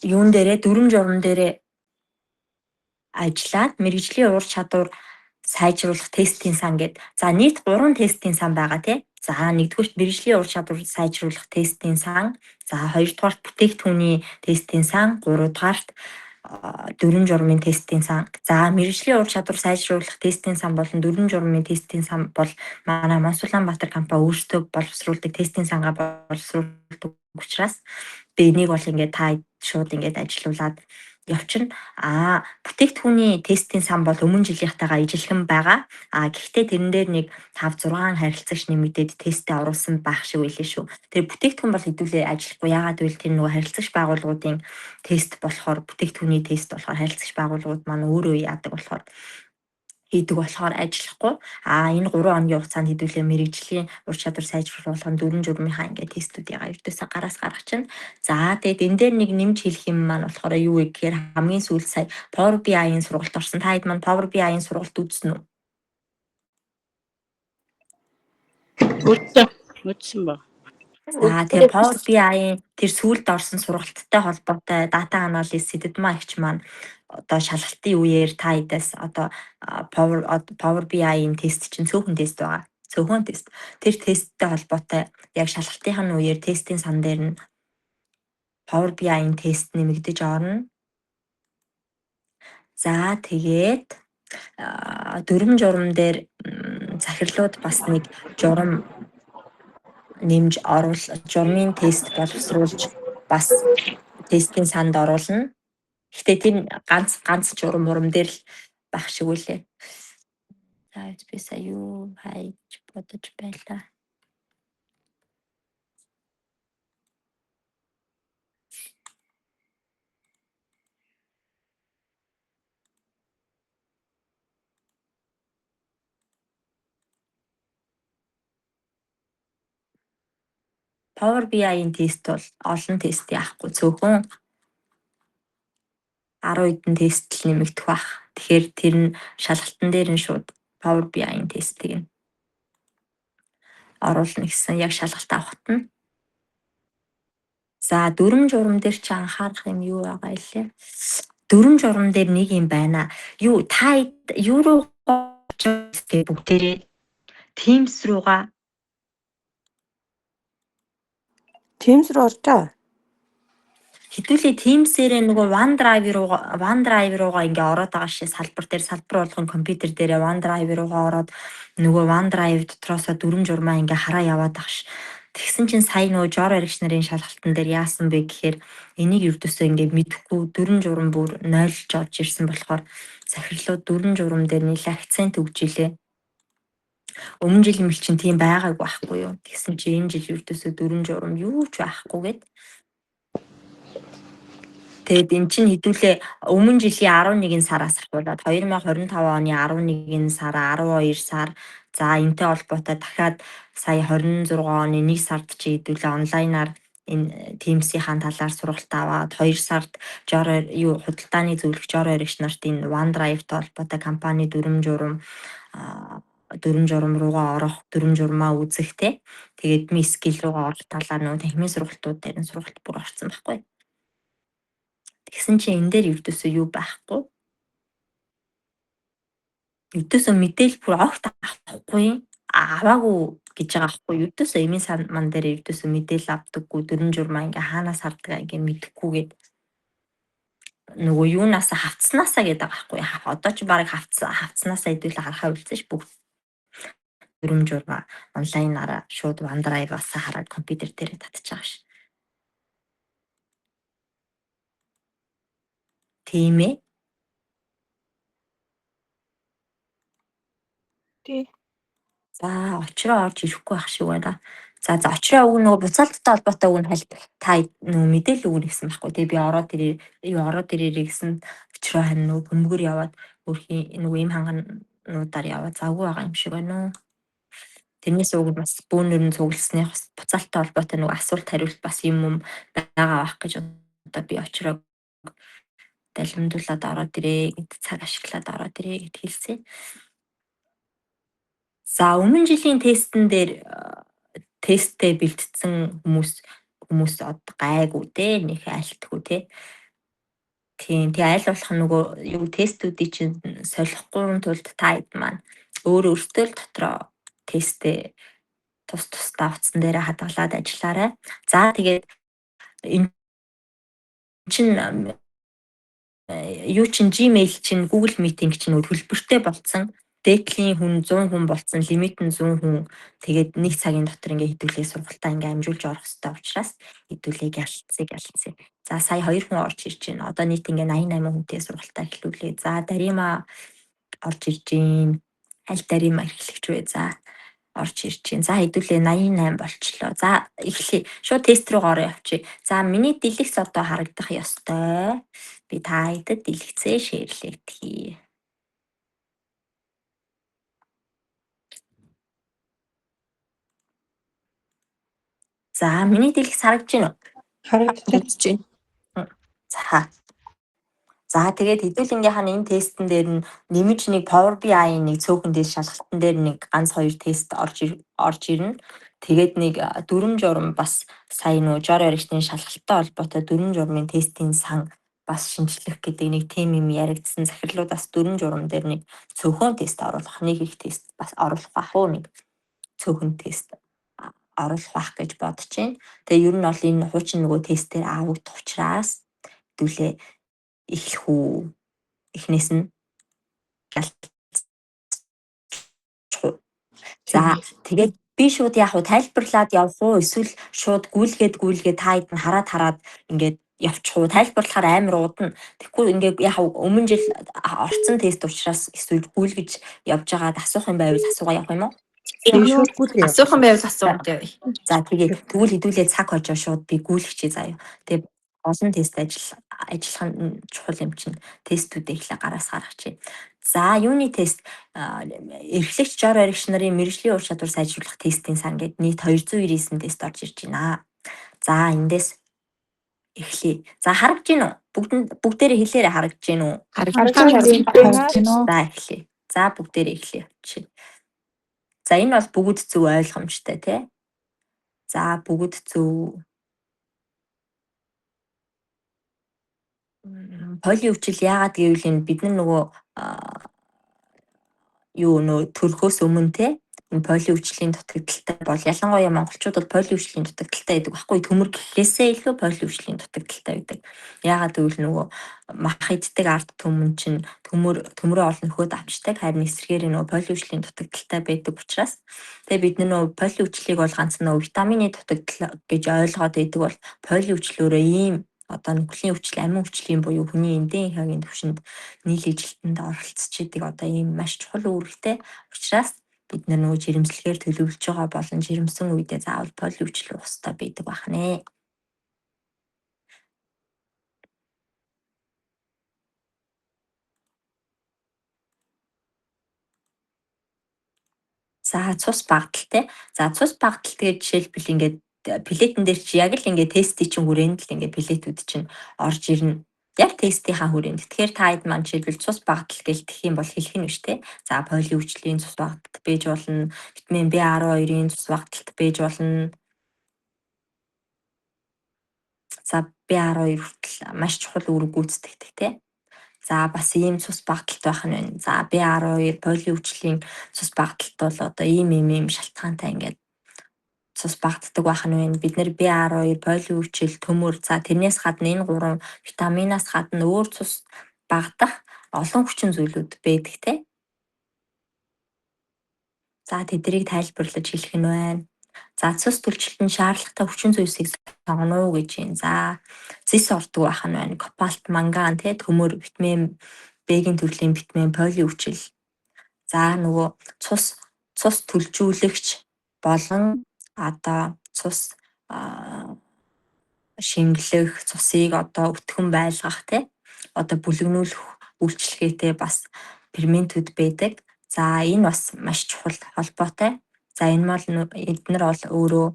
юун дээрээ дүрм журам дээрээ ажиллаад мэрэгжлийн ур чадвар сайжруулах тестийн сан гэдэг. За нийт 3 тестийн сан байгаа тий. За нэгдүгürt мэрэгжлийн ур чадвар сайжруулах тестийн сан, за хоёрдугаарт бүтээгдэхүүний тестийн сан, гуравдугаарт дүрм журмын тестийн сан. За мэрэгжлийн ур чадвар сайжруулах тестийн сан болон дүрм журмын тестийн сан бол манай Мос Улаанбаатар компани өөрсдөө боловсруулдаг тестийн сангаа боловсруулдаг учраас энийг бол ингээд та шууд ингээд ажилуулад явчихна. Бүтээгдэхүүний тестийн сан бол өмнө жилийнхтайгаа ижилхэн байгаа. Гэхдээ тэрэн дээр нэг 5-6 харилцагч нэмэгдээд тесттэй оруулсан байх шиг байлээ шүү. Тэр бүтээгдэхүүн бол хэдүүлээ ажиллахгүй. Яагаад гэвэл тэр нөгөө харилцагч байгууллагуудын тест болохоор бүтээгдэхүүний тест болохоор харилцагч байгууллагууд маань өөрөө яадаг болохоор хийдэг болохоор ажиллахгүй. Энэ 3 хоногийн хугацаанд хэдүүлээ мэрэгжлийн ур чадвар сайжруулах болгон дүрм журмынхаа ингээд тестүүдийг ердөөсөө гараас гаргачихна. За тэгээд энэ дээр нэг нэмж хэлэх юм маань болохоор юу вэ гэхээр хамгийн сүүлд сая Power BI-ийн сургалт орсон. Та хэд маань Power BI-ийн сургалт үзсэн үү? Үзсэн ба. За тэгээ Power BI-ийн тэр сүүлд орсон сургалттай холбоотой дата анализ Сэдэдмаа эгч маань одоо шалгалтын үеэр та эдээс одоо Power BI-ийн тест чинь цөөхөн тест байгаа. Цөөхөн тест. Тэр тесттэй холбоотой яг шалгалтын үеэр тестийн сан дээр нь Power BI-ийн тест нэмэгдэж орно. За тэгээд дүрм журам дээр захирлууд бас нэг журам нэмж журмын тест боловсруулж бас тестийн санд оруулна. Гэхдээ тэр ганц журам дээр л байх шиг үлээ. За би сая юу хайж бодож байлаа. Power BI-ийн тест бол олон тест яахгүй цөөхөн 10 хэдэн тест л нэмэгдэх бах. Тэгэхээр тэр нь шалгалтан дээр нь шууд Power BI-ийн тестийг оруулна гэсэн яг шалгалт авахт нь. За дүрм журам дээр чи анхаарах юм юу байгаа илээ? Дүрм журам дээр нэг юм байна. Та юу руу бүгдээрээ Teams руугаа Teams руу орчоо. Хэдүүлээ Teams-ээрээ нөгөө OneDrive руугаа ингээ ороод байгаа шээ салбар болгон компьютер дээрээ OneDrive руугаа ороод нөгөө OneDrive дотроосоо дүрм журмаа ингээ хараа яваад байгаа ш. Тэгсэн чинь сая нөгөө жор аригч нарын шалгалтан дээр яасан бэ гэхээр энийг ердөөсөө ингээ мэдэхгүй дүрм журам бүр нойлж орж ирсэн болохоор захирлууд дүрм журам дээр нэлээд акцент өгж илээ. Өмнө жил мэл чинь тийм байгаагүй байхгүй юу. Тэгсэн чинь энэ жил ердөөсөө дүрм журам юу ч байхгүй гээд тэгээд эн чинь хэдүүлээ өмнө жилийн 11 сараас ахуулаад 2025 оны 11 сар 12 сар за энтэй холбоотой дахиад сая 26 оны 1 сард чи хэдүүлээ онлайнаар энэ Teams-ийн талаар сургалт аваад 2 сард худалдааны зөвлөгч жор аригч нарт энэ OneDrive-тай холбоотой компани дүрм журам руугаа орох, дүрм журмаа үзэх те. Тэгээд skill руугаа орох талаар нөгөө техникийн сургалтууд дээр нь сургалт бүр орсон байхгүй. Тэгсэн чинь энэ дээр ердөөсөө юу байхгүй. Ердөөсөө мэдээлэл бүр огт авахгүй. Аваагүй гэж байгаа байхгүй. Ердөөсөө эмийн сан ман дээр ердөөсөө мэдээлэл авдаггүй. Дүрм журмаа ингээ хаанаас хардгаа ингээ мэдэхгүйгээд нөгөө юунаасаа хавцснаасаа гэдэг байгаа байхгүй. Одоо ч баг хавцснаасаа хэдүүлээ харахаа үлдсэн ш бүгд. Дүрм журмаа онлайнаараа шууд OneDrive-аас хараад компьютер дээр татчих байгаа ш. Тийм ээ. Тий. За очроо орж ирэхгүй байх шиг байна. За очроо өгнө нөгөө буцаалттай холбоотой өгнө хальт та нөгөө мэдээлэл өгнө гэсэн байхгүй. Тэгээ би ороод ирээрээ гэсэн очроо хань нөгөө бөмбөр яваад өөрхийн нөгөө им хангануудаар яваад завгүй байгаа юм шиг байна уу. Тэрнээс уг бас бөөнөр нь цугласны буцаалттай холбоотой нөгөө асуулт хариулт бас юм байгаа байх гэж одоо би очроо далимдуулаад ороод ирээ гэд цаг ашиглаад ороод ирээ гэд хэлсэн. За өмнө жилийн тестэн дээр тесттэй бэлтгэсэн хүмүүс гайгүй те нэг айлтгүй те Тийм. Тэгээ аль болох нөгөө юу тестүүдийг чинь солихгүй тулд та хэд маань өөртөө л дотроо тестээ тусдаа утсан дээрээ хадгалаад ажиллаарай. За тэгээд энэ чинь юу чин Gmail чинь Google Meeting чинь төлбөртэй болцсон. Дээдлийн хүн 100 хүн болцсон, лимит нь 100 хүн. Тэгээд 1 цагийн дотор ингээ хэдүүлээ сургалтаа ингээ амжуулж орох хэрэгтэй учраас хэдүүлээ ялцъя. За сая 2 хүн орж ирж байна. Одоо нийт ингээ 88 хүнтэй сургалтаа эхлүүлээ. За Дарима орж ирж байна. Аль Дарима эхлэгч вэ? За орж ирж байна. За хэдүүлээ 88 болчлоо. За эхлэе. Шууд тест руу ороо явчих. За миний дэлгэц одоо харагдах ёстой. Би та хэдэд дэлгэцээ шеэрлээд хий. За миний дэлгэц харагдаж байна уу? Харагдаж байна. За тэгээд хэдүүлэнгийнхаа энэ тестэн дээр нь нэмж нэг Power BI-ийн нэг цөөхөн тест шалгалтын дээр нэг ганц 2 тест орж ирнэ. Тэгээд нэг дүрм журм бас сая нөө жор яригчдын шалгалттай холбоотой дүрм журмын тестийн сан бас шинжлэх гэдэг нэг тим юм яригдсан захирлуудаас дүрм журм дээр нэг цөөхөн тест оруулах, нэг их тест бас оруулах бах уу, нэг цөөхөн тест оруулах бах гэж бодож байна. Тэгээ ер нь бол энэ хуучин нөгөө тестээр авагдах учраас хэдүүлээ эхлэх үү. Эхнээс нь за тэгээд би шууд яг уу тайлбарлаад явах уу, эсвэл шууд гүйлгээд та хэд нь хараад ингээд явчих уу? Тайлбарлахаар амар удна. Тэгэхгүй ингээд яг өмнө жил орцсон тест учраас эсвэл гүйлгэж явж байгаад асуух юм байвал асуугаа явах юм уу? Асуух юм байвал асуугаад явъя. За тэгээд тэгвэл хэдүүлээ цаг хожоо шууд би гүйлгчээ заяа. Тэгээд олон тест ажиллах нь чухал юм чинь тестүүдээ ихлэ гараас гаргачих. За юуны тест эрхлэгч жор баригч нарын мэргэжлийн ур чадвар сайжруулах тестийн сан гэдэг нийт 299 тест орж ирж байна. За эндээс эхлэе. За харагдаж байна уу? Бүгдээрээ хэлээрээ харагдаж байна уу? Харагдаж байна. За эхлэе. За бүгдээрээ эхлэе. За энэ бол бүгд зөв ойлгомжтой тий. За бүгд зөв. Поли өвчил яагаад гэвэл энэ бид нар нөгөө юу нөө төрхөөс өмнө те энэ поли өвчлийн дутагдaltaй бол ялангуяа монголчууд бол поли өвчлийн дутагдaltaй гэдэг баггүй, төмөр гэхээсээ илүү поли өвчлийн дутагдaltaй байдаг. Яагаад гэвэл нөгөө мах иддэг ард түмэн чинь төмөрөө олон нөхөд авчдаг, харин эсрэгээр нөгөө поли өвчлийн дутагдaltaй байдаг учраас тэгээ бид нөгөө поли өвчлийг бол ганц нөгөө витамины дутагдал гэж ойлгоод байдаг бол поли өвчл өөрөө ийм одоо нүхлийн өвчл, амин өвчлийн буюу хүний эндийн хагийн төвшөнд нийлэжилтэнд оролцож идэг одоо ийм маш чухал үүрэгтэй. Учраас бид нөгөө жирэмслэгээр төлөвлөж байгаа болон жирэмсэн үедээ заавал поли өвчл уух хэрэгтэй байдаг бахнэ. За цус багталтай. За цус багталт гэж жишээлбэл ингээд плетэн дээр чи яг л ингээд тестийн чинь хүрээнд л ингээд плетүүд чинь орж ирнэ. Яг тестийнхаа хүрээнд. Тэгэхээр та хэд маань жишээлбэл цус багтал гэж тэгэх юм бол хэлэх нь биш те. За поли өвчлийн цус багталт байж болно. Витамин B12-ийн цус багталт байж болно. За B12 хүртэл маш чухал үүрэг гүйцэтгэдэг те. За бас ийм цус багталт байх нь байна. За B12 поли өвчлийн цус багталт бол одоо ийм шалтгаантай ингээд цус багтдаг байх нь байна. Бид нэр B12, поли өвчил, төмөр, за тэрнээс гадна энэ гурван витаминаас гадна өөр цус багтах олон хүчин зүйлүүд байдаг те. За тэднийг тайлбарлаж хэлэх нь байна. За цус түлшилтэн шаардлагатай хүчин зүйлсийг сонгоно уу гэж байна. За зис ордог байх нь байна. Кобальт, манган, төмөр, витамин B-ийн төрлийн витамин, поли өвчил. За нөгөө цус түлжүүлэгч болон одоо цус шингэлэх, цусыг одоо өтгөн байлгах одоо бүлэгнүүлэх үйлчлэгээтэй бас ферментүүд байдаг. За энэ бас маш чухал холбоотой. За энэ бол эдгээр бол өөрөө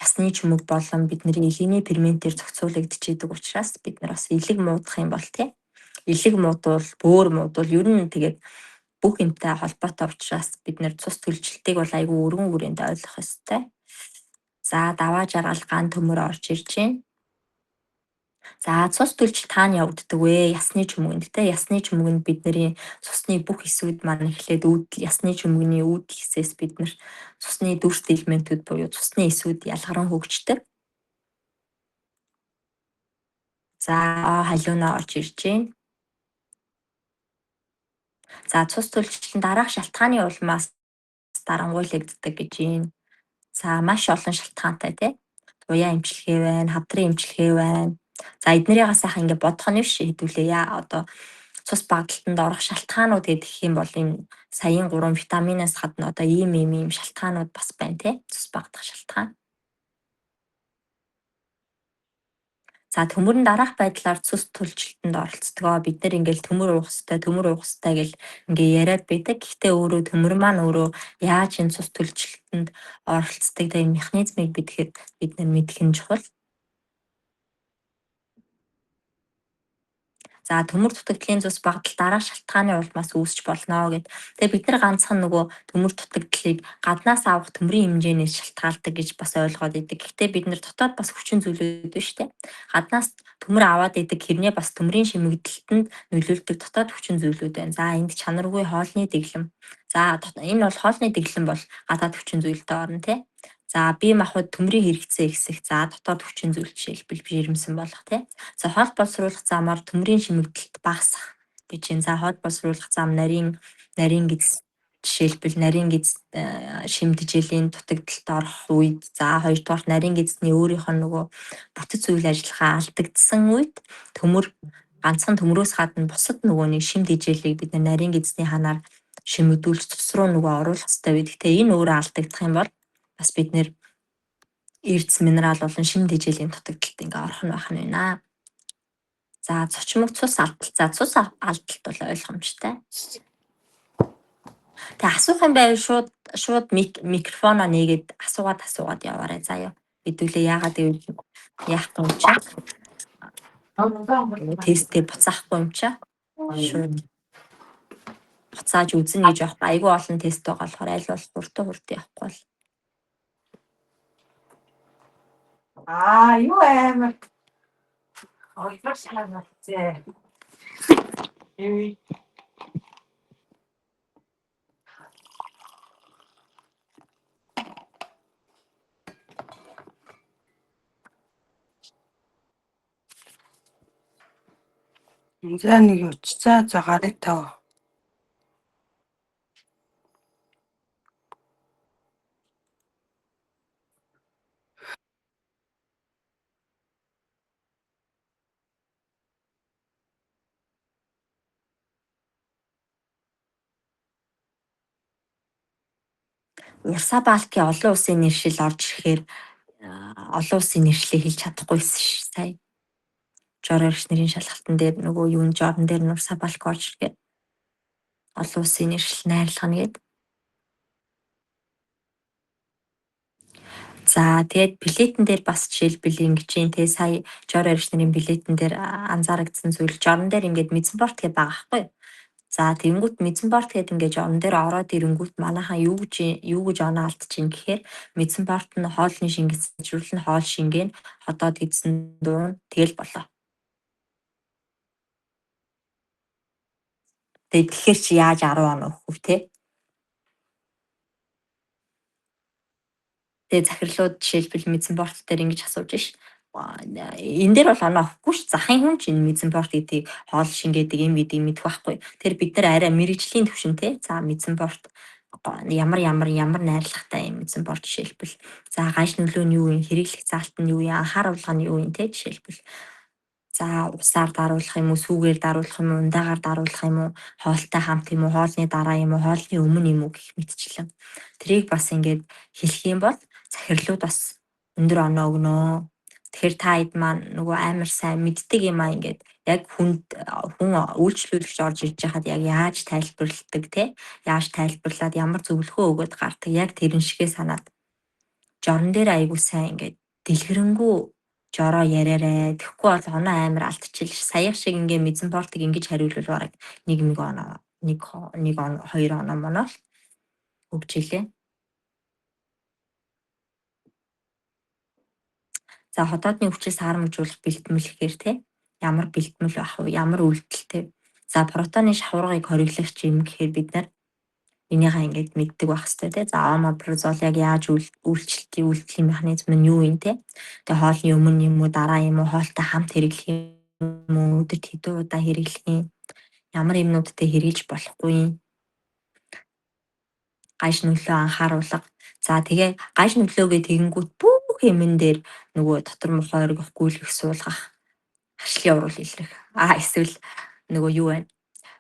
ясны чүмэг болон бидний илгэний ферментээр зохицуулагдчихэдэг учраас бид нар бас илэг муудах юм бол илэг муудвал, бөөр муудвал ер нь тэгээд бүх юмтай холбоотой учраас бид нар цус түлжилтийг бол айгүй өргөн хүрээнд ойлгох ёстой. За даваа жаргал ган төмөр орж ирж байна. За цус төлж таана явагддаг вэ? Ясны чүмгэнд те. Ясны чүмгэнд бидний цусны бүх хэсүүд маань эхлээд ясны чүмгний үүдэл хэсээс бид нар цусны дүрст элементүүд буюу цусны эсүүд ялгаран хөгждөг. За халиунаа орж ирж байна. За цус төлжлөн дараах шалтгааны улмаас дарангуйлагддаг гэж байна. За маш олон шалтгаантай тий. Уян эмчилгээ байна, хавдрын эмчилгээ байна. За эднэрийгээ сайхан ингээд бодох нь биш хэдүүлээ яа одоо цус багталтанд орох шалтгаанууд гэдэг юм бол энэ саяын 3 витаминаас гадна одоо ийм шалтгаанууд бас байна тий. Цус багтах шалтгаан. За төмөр нь дараах байдлаар цус төлжилтөнд оролцдог. Бид нар ингээл төмөр уух хэвээр гэл ингээ яриад байдаг. Гэхдээ өөрөө төмөр маань өөрөө яаж энэ цус төлжилтөнд оролцдог гэдэг механизмыг бид нар мэдэх нь чухал. За төмөр дутагдлын цус багтал дараах шалтгааны улмаас үүсч болно гэд. Тэгээ бид нар ганцхан нөгөө төмөр дутагдлыг гаднаас авах төмрийн хэмжээнээс шалтгаалдаг гэж бас ойлгоод идэг. Гэхдээ бид нар дотоод бас хүчин зүйлүүд биш үү? Гаднаас төмөр аваад идэг хэрнээ бас төмрийн шимэгдэлтэнд нөлөөлдөг дотоод хүчин зүйлүүд байна. За энд чанаргүй хоолны дэглэм. За энэ бол хоолны дэглэм бол гадаад хүчин зүйлтэй орно тий. За бие махбод төмрийн хэрэгцээ ихсэх. За дотоод хүчин зүйл жишээлбэл жирэмсэн болох тий. За хоол боловсруулах замаар төмрийн шимэгдэлт багасах гэж байна. За хоол боловсруулах зам нарийн гиз жишээлбэл нарийн гиз шимтгийллийн дутагдалд орох үед за хоёрдугаар нарийн гизний өөрийнх нь нөгөө бүтэц үйл ажиллагаа алдагдсан үед ганцхан төмрөөс гадна бусад нөгөө нэг шимтгийллийг бид нарийн гизний ханаар шимэгдүүлж цус руу нөгөө оруулах хэрэгтэй байдаг. Тэгээ энэ өөрөө алдагдах юм бол бас бид нэр эрдэс минерал болон шим тэжээлийн дутагдалд ингээ орох нь байх нь байна. За цочмог цус алдалт. За цус алдалт бол ойлгомжтой. Тэгээ асуух юм байвал шууд микрофоноо нээгээд асуугаад яваарай заяа. Хэдүүлээ яагаад гэвэл яах юм чаа. Тестээ буцаахгүй юм чаа. Шууд буцааж үзнэ гэж явах. Айгүй олон тест байгаа болохоор аль болох хурд явахгүй бол. Юу амар. Ойроо санаатай. За нэг явууч. За гарыг тав. Урсабалкийн олон улсын нэршил орж ирэхээр олон улсын нэршлээ хэлж чадахгүйсэн ш сая. Жор аригч нарын шалгалтын дээр нөгөө юун жорн дээр Урсабалк орж ирэхээр олон улсын нэршил найрлах нь гээд. За тэгээд билетэн дээр бас жишээлбэл ингэж юм те сая жор аригч нарын билетэн дээр анзаарагдсан зүйл жорн дээр ингээд мизенборт гэдэг байгаа байхгүй юу? За тэгэнгүүт мизенборт гэдэг ингээд жорн дээр ороод ирэнгүүт манайхаа юу гэж оноо алдчихин гэхээр мизенборт нь хоолны шингэц зэжрүүл нь хоол шингэн хотоод эзэн дуун тэгэл болоо. Тэгэхээр чи яаж 10 оноо өгөх вэ те? Тэгээ захирлууд жишээлбэл мизенборт дээр ингэж асууж ш. Энэ дээр бол оноо өгөхгүй ш. Захын хүн чинь мизенборт гэдгийг хоол шингээдэг юм гэдгийг мэдэх байхгүй. Тэр бид нар арай мэрэгжлийн төвшөнтэй. За мизенборт ямар найрлагатай юм мизенборт жишээлбэл. За ганш нөлөө нь юу юм, хэрэглэх заалт нь юу юм, анхаар уралга нь юу юм те жишээлбэл. За усаар даруулах юм уу, сүүгээр даруулах юм уу, ундаагаар даруулах юм уу, хоолтой хамт юм уу, хоолны дараа юм уу, хоолны өмнө юм уу гэх мэтчлэн. Тэрийг бас ингээд хэлэх юм бол захирлууд бас өндөр оноо өгнө. Тэгэхээр та хэд маань нөгөө амар сайн мэддэг юм аа ингээд яг хүн үйлчлүүлэгч орж ирж байхад яг яаж тайлбарладаг те яаж тайлбарлаад ямар зөвлөгөө өгöd гардаг яг тэрэн шигээ санаад жорн дээр айгуу сайн ингээд дэлгэрэнгүй жороо яриарэ тэгэхгүй бол оноо амар алдчихил саях шиг ингээд мизенбортыг ингэж хариулвал бараг нэг оноо 2 оноо моноо өгч илээ. За хотоодны хүчээс хаарамжуулах бэлтгэл гэхээр те ямар бэлтгэл байх вэ? Ямар үйлдэлтэй? За протоны шаваргыг хориглогч юм гэхээр бид нар энийхээ ингээд мэддэг байх хэрэгтэй те. За омепразол яг яаж үйлчлэлийн механизм нь юу юм те. Тэгээ хоолны өмнө юм уу дараа юм уу хоолтой хамт хэрэглэх юм уу өдөрт хэдэн удаа хэрэглэх юм? Ямар юмнуудтай хэрэглэж болохгүй юм? Гаж нөлөө анхааруулга. За тэгээ гаж нөлөөгөө тэгэнгүүт бүх юмн дээр нөгөө дотор мохоо оргих, гүйлгэх, суулгах, хашлын урвал илрэх. Эсвэл нөгөө юу вэ?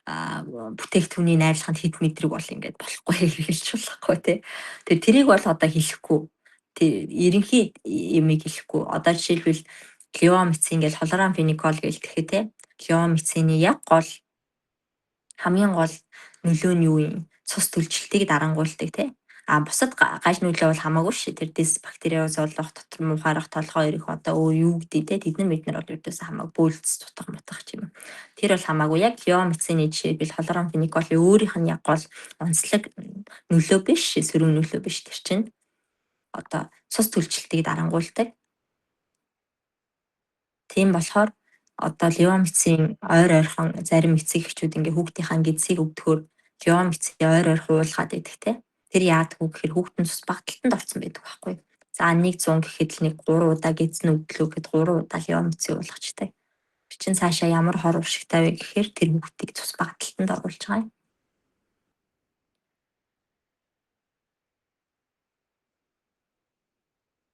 Бүтээгдэхүүний найрлаханд хэд мэдрэг бол ингээд болохгүй хэрэгжилж болохгүй тий. Тэр тэрийг бол одоо хэлэхгүй. Тэр ерөнхий юмыг хэлэхгүй. Одоо жишээлбэл леомицин гэж хлорамфеникол гэж тэгэхэд тий. Леомицины яг гол хамгийн гол нөлөө нь юу юм? Цус төлжилтийг дарангуулдаг тий. Бусад гаж нөлөө бол хамаагүй шүү. Тэр дисбактериоз болох, дотор мухаарах, толгой ирэх одоо юу гэдэг те тэд нар бид нар бол ердөөсөө хамаагүй бөөлц тутах мутах юм. Тэр бол хамаагүй яг леомицины жишээлбэл хлорамфениколын өөрийнх нь яг гол онцлог нөлөө биш, сөрөг нөлөө биш тэр чинь одоо цус төлжилтийг дарангуулдаг. Тийм болохоор одоо леомицин ойр ойрхон зарим эцэг эхчүүд ингээ хүүхдийнхаа гидсийг өгдөхөөр леомицин ойр ойр хуулгаад идэх те. Тэр яадаг вэ гэхээр хүүхдэн цус багталтанд орсон байдаг байхгүй. За 100 гэхэд л нэг 3 удаа гидсэн өгдлөө гэхэд 3 удаа леомицин уулгачтай. Тэр чинь цаашаа ямар хор уршигтай вэ гэхээр тэр хүүхдийг цус багталтанд оруулж байгаа юм.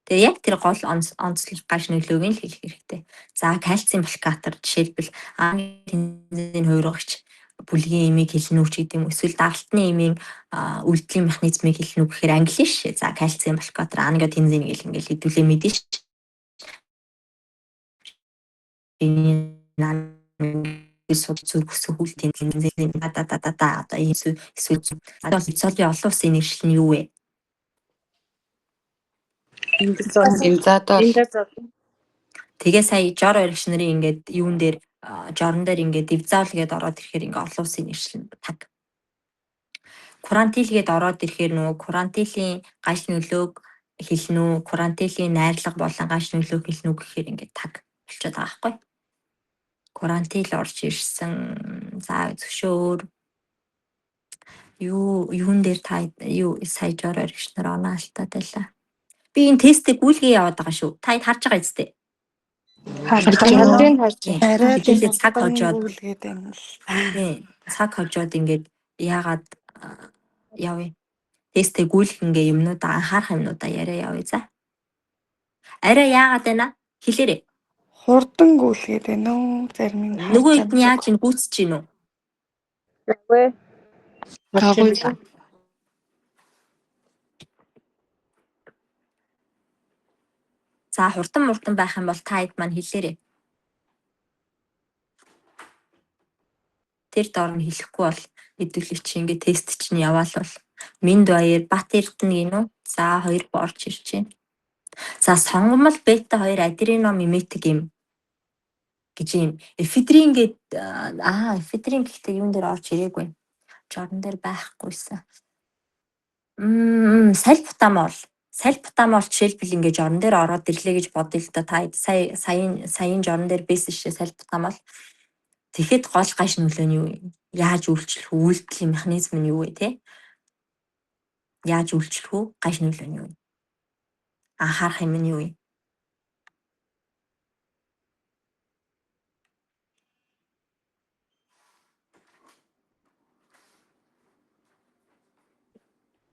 Тэгээ яг тэр гол онцлог гаж нөлөөг нь л хэлэх хэрэгтэй. За кальцийн блокатор жишээлбэл тензийн хуургагч бүлгийн эмийг хэлнэ үү ч гэдэг юм. Эсвэл даралтны эмийн үйлдлийн механизмыг хэлнэ үү гэхээр англи шээ. За кальцийн блокатор ангиотензин гэл ингээл хэдүүлээ мэдэн ш. Зүрх хүсэх тензин одоо эсвэл бицолын олон улсын нэршил нь юу вэ? Тэгээ сая жор оригч нарын ингээд юун дээр жорон дээр ингээд дивзаал гээд ороод ирэхээр ингээд олон улсын нэршил таг. Курантил гээд ороод ирэхээр нөгөө курантилийн гаж нөлөөг хэлнэ үү, курантилийн найрлага болон гаж нөлөөг хэлнэ үү гэхээр ингээд таг болчиход байгаа байхгүй. Курантил орж ирсэн. За зөвшөөр юун дээр та юу сая жор оригч нар оноо алтаад байлаа. Би энэ тестийг гүйлгээ яваад байгаа шүү. Та харж байгаа үстэй. Харж Арай тийм цаг хожоод үлгээд юм л. цаг хожоод ингээд яагаад явъя. Тестээ гүйлэх ингээ юмнуудаа анхаарах юмнуудаа яриа явъя за. Арай яагаад байна? Хэлээрэй. Хурдан гүйлгээд байна уу? Зарим нь Нөгөө хэд нь яаж ин гүйцэж гин үү? Агуу. За хурдан байх юм бол та хэд маань хэлээрэй. Тэр доор нь хэлэхгүй бол хэдүүлээ чи ингээ тест чинь яваал бол Минд баяр Бат Эрдэнэ гинүү. За 2 борч ирж байна. За сонгомол бета 2 адреnomиметик юм гэж юм. Эфедрин гээд эфедрин гэхдээ юун дээр орж ирээгүй. Жорон дээр байхгүйсэн. Сальбутамол жишээлбэл ингээ жорон дээр ороод ирлээ гэж бодъё л да. Та саяын жорон дээр байсан шээ сальбутамол. Тэгэхэд гол гаж нөлөө нь юу юм? Яаж үйлчлэх үү? Үйлдэлийн механизм нь юу вэ те? Яаж үйлчлэх үү? Гаж нөлөө нь юу юм? Анхаарах юм нь юу юм?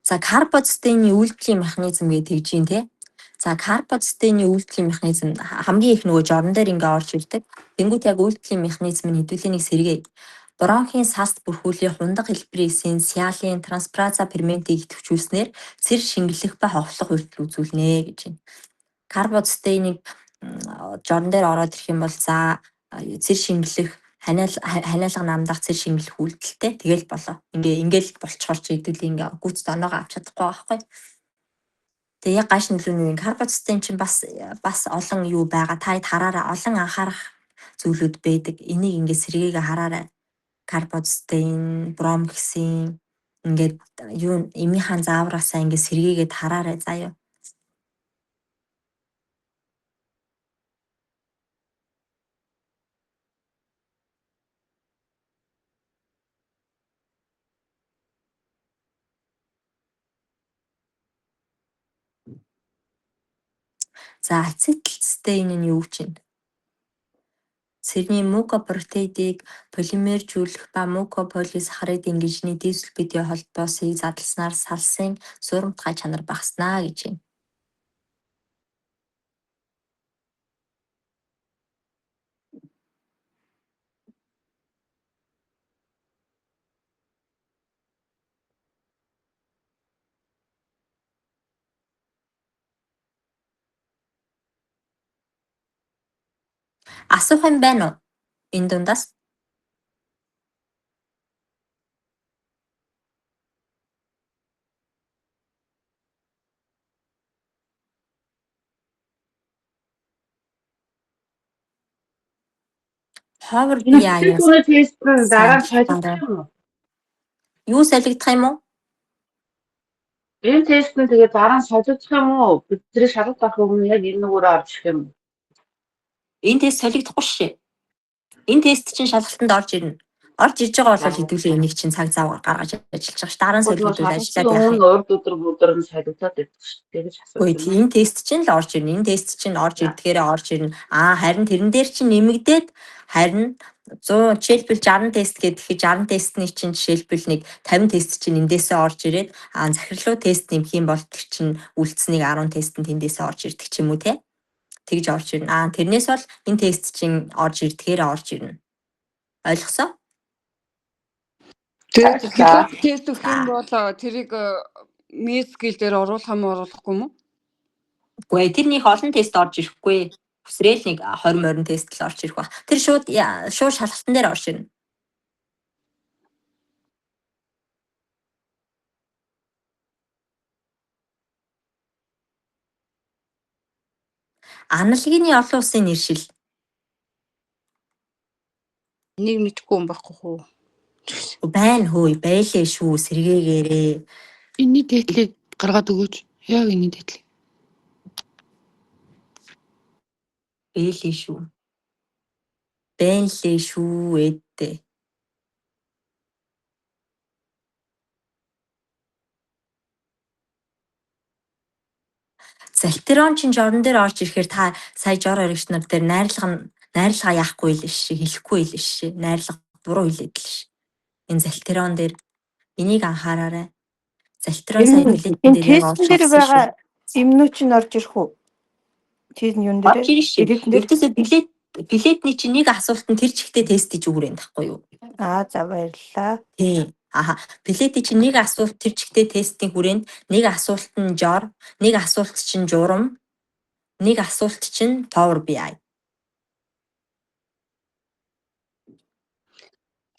За карбоцетаны үйлдэлийн механизм гэж тэгж юм те. За карбоцетаны үйлдэлийн механизм хамгийн их нөгөө жорон дээр ингээ орж ирдэг. Тэнгүүт яг үйлдэлийн механизм нь хэдүүлээ нэг сэргээ. Бронхын саст бүрхүүлийн хундаг хэлбэрийн сиалын транспраза ферментийг идэвхжүүлснээр цэр шингэлэх ба ховлох үйлдэл үзүүлнэ гэж байна. Карбоцетыг жорон дээр ороод ирэх юм бол за цэр шингэлэх ханиалга намдах цэр шингэлэх үйлдэлтэй тэгэл болоо. Ингээл болцохоор ч хэдүүлээ ингээ гүцэд оноогоо авч чадахгүй байхгүй. Тэгээ яг гаш нөлөө нь карбоцетын чинь бас олон юу байгаа. Та хараараа олон анхаарах зүйлүүд байдаг. Энийг ингээ сэргээгээ хараараа. Карбоцетын, бромксин ингээд юу эмийнхаа заавраасаа ингээ сэргээгээд хараарай заяа. За ацетилцтэй энэ нь юу чинь? Цэрний мукопротеидыг полимержүүлэх ба мукополисахаридын гижний дисульфидийн холбоосыг задласнаар салсын суурмтгай чанар багаснаа гэж байна. Асуух юм байна уу? Энэ дундаас ховор Энэ яа бүтээгдэхүүний тест нь дараа нь солигдох Сайн. юм уу? юу солигдох юм уу? Энэ тест нь тэгээ дараа нь солигдох юм уу? Бидний шалгалт авах өмнө яг энэ нүгээрээ орж ирэх юм уу? Энэ тест солигдохгүй шээ. Энэ тест чинь шалгалтанд орж ирнэ. Орж ирж байгаа бол хэдүүлээ энийг чинь цаг зав гаргаж ажиллаж байгаа ш. Дараа нь солигдвол ажиллаад байх юм. Урд өдөр нь солигдоод байдаг ш. Тэгэж асууж Үгүй тийм энэ тест чинь л орж ирнэ. Энэ тест чинь орж ирэхээр орж ирнэ. Харин тэрэн дээр чинь нэмэгдээд харин 100 жишээлбэл 60 тест гэдэг 60 тестний чинь жишээлбэл нэг 50 тест чинь эндээсээ орж ирээд захирлуу тест нэмэх юм бол тэр чинь үлдсэнийг 10 тест нь тэндээсээ орж ирдэг ч юм уу те. Тэгж орж ирнэ. Тэрнээс бол энэ тест чинь орж ирдэхээр орж ирнэ. Ойлгосоо? Тэгээд хилээд тест өгөх юм бол тэрийг мескил дээр оруулах юм оруулахгүй юм уу? Үгүй тэрнийх олон тест орж ирэхгүй. Хүсрээл нэг 20 морин тест л орж ирэх баг. Тэр шууд шалгалтан дээр орж ирнэ. Аналогны олон улсын нэршил. Энийг мэдэхгүй юм байхгүй хөө. Байна хөөе, байлээ шүү, сэргээгээрээ. Энэний дээдлийг гаргаад өгөөч. Яг энэний дээдлийг. Байлээ шүү. Байлээ шүү эдтэй. Залтерон чинь жорон дээр орж ирэхээр та сая жор орогч нар дээр найрлага яахгүй л шээ, хэлэхгүй л шээ. Найрлага буруу хэлээд л шээ. Энэ залтерон дээр энийг анхаараарай. Залтерон сая билет энэ дээр тест дээр байгаа эмнүү чинь орж ирэх үү? Тийм юм дээр. Орж ирнэ шээ. Өвдөөсөө билетний чинь нэг асуулт нь тэр чигтээ тест гэж үгрэн тахгүй юу? За баярлалаа. Тийм. Билетийн чинь нэг асуулт тэр чигтээ тестийн хүрээнд нэг асуулт нь жор, нэг асуулт чинь журам, нэг асуулт чинь Power BI.